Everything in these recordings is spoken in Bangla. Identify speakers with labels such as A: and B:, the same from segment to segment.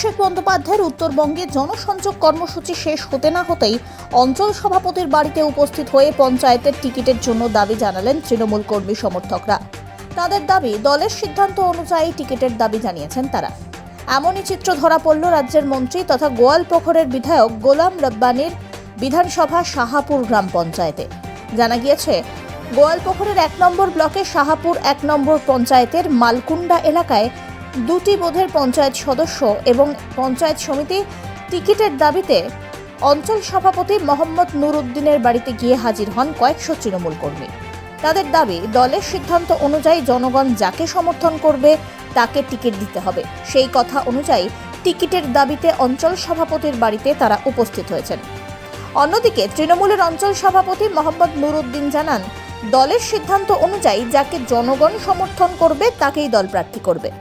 A: অভিষেক বন্দ্যোপাধ্যায়ের উত্তরবঙ্গে জনসংযোগ কর্মসূচি শেষ হতে না হতেই অঞ্চল সভাপতির বাড়িতে উপস্থিত হয়ে পঞ্চায়েতের টিকিটের জন্য দাবি জানালেন তৃণমূল কর্মী সমর্থকরা। তাদের দাবি, দলের সিদ্ধান্ত অনুযায়ী টিকিটের দাবি জানিয়েছেন তারা। এমনই চিত্র ধরা পড়ল রাজ্যের মন্ত্রী তথা গোয়ালপুকুরের বিধায়ক গোলাম রব্বানির বিধানসভা শাহাপুর গ্রাম পঞ্চায়েতে। জানা গিয়েছে, গোয়ালপুকুরের 1 নম্বর ব্লকের শাহাপুর 1 নম্বর পঞ্চায়েতের মালকুন্ডা এলাকায় দুটি বোধের পঞ্চায়েত সদস্য এবং পঞ্চায়েত সমিতি টিকিটের দাবিতে অঞ্চল সভাপতি মোহাম্মদ নুরুদ্দিনের বাড়িতে গিয়ে হাজির হন কয়েকশো তৃণমূল কর্মী। তাদের দাবি, দলের সিদ্ধান্ত অনুযায়ী জনগণ যাকে সমর্থন করবে তাকে টিকিট দিতে হবে। সেই কথা অনুযায়ী টিকিটের দাবিতে অঞ্চল সভাপতির বাড়িতে তারা উপস্থিত হয়েছেন। অন্যদিকে তৃণমূলের অঞ্চল সভাপতি মোহাম্মদ নুরুদ্দিন জানান, দলের সিদ্ধান্ত অনুযায়ী যাকে জনগণ সমর্থন করবে তাকেই দল প্রার্থী করবে।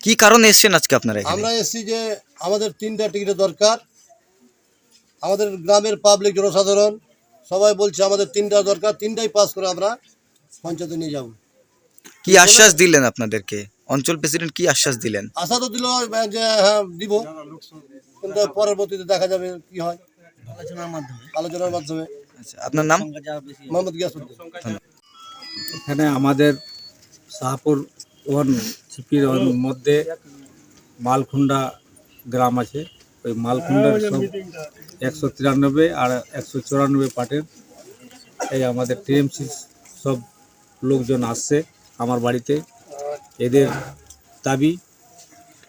B: কি কারণে এসেছেন আজকে আপনারা?
C: আমরা এসেছি যে আমাদের 3টা টিকিটের দরকার। আমাদের গ্রামের পাবলিক জনসাধারণ সবাই বলছে আমাদের 3টা দরকার, 3টাই পাস করে আমরা পঞ্চায়েতে নিয়ে যাব।
B: কি আশ্বাস দিলেন আপনাদেরকে? অঞ্চল প্রেসিডেন্ট কি আশ্বাস দিলেন?
C: আশা তো দিল যে হ্যাঁ দিব, কিন্তু পরবর্তীতে দেখা যাবে কি হয়, আলোচনার মাধ্যমে।
B: আচ্ছা, আপনার নাম?
C: মোহাম্মদ গিয়াসউদ্দিন।
D: এখানে আমাদের শাহপুর 1 সিপির মধ্যে মালকুন্ডা গ্রাম আছে। ওই মালকুন্ডার সব 193 আর 194 পার্টের এই আমাদের টিএমসি সব লোকজন আসছে আমার বাড়িতে। এদের দাবি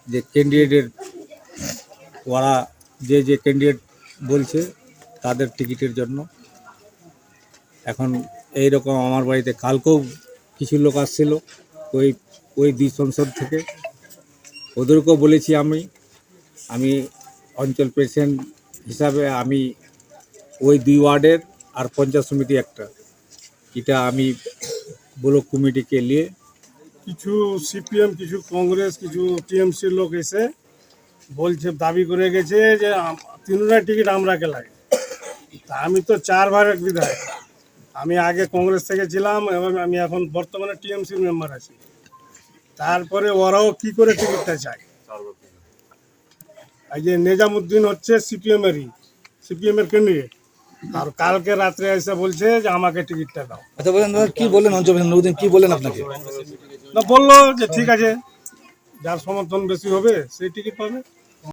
D: যে ক্যান্ডিডেটের ওরা যে ক্যান্ডিডেট বলছে তাদের টিকিটের জন্য। এখন এই রকম আমার বাড়িতে কালকেও কিছু লোক আসছিল ওই 2 সংসদ থেকে। ওদেরকেও বলেছি আমি অঞ্চল প্রেসিডেন্ট হিসাবে আমি ওই 2 ওয়ার্ডের আর পঞ্চায়েত সমিতি একটা, এটা আমি ব্লক কমিটিকে নিয়ে
E: কিছু সিপিএম, কিছু কংগ্রেস, কিছু টিএমসির লোক এসে বলছে, দাবি করে গেছে যে 3টা টিকিট আমরাকে লাগে। তা আমি তো 4 ভাগের বিধায়ক। আমি আগে কংগ্রেস থেকে ছিলাম এবং আমি এখন বর্তমানে টিএমসির মেম্বার আছি। তারপরে ওরাও কি করে টিকিটটা চায়। এই যে নিজামুদ্দিন হচ্ছে সিপিএমের ক্যান্ডিডেট, আর কালকে রাত্রে এসে বলছে যে আমাকে টিকিটটা দাও।
D: আচ্ছা বলেন কি বললেন অঞ্চল নুরুদ্দিন, কি বললেন আপনাকে?
E: না, বললো যে ঠিক আছে, যার সমর্থন বেশি হবে সেই টিকিট পাবে।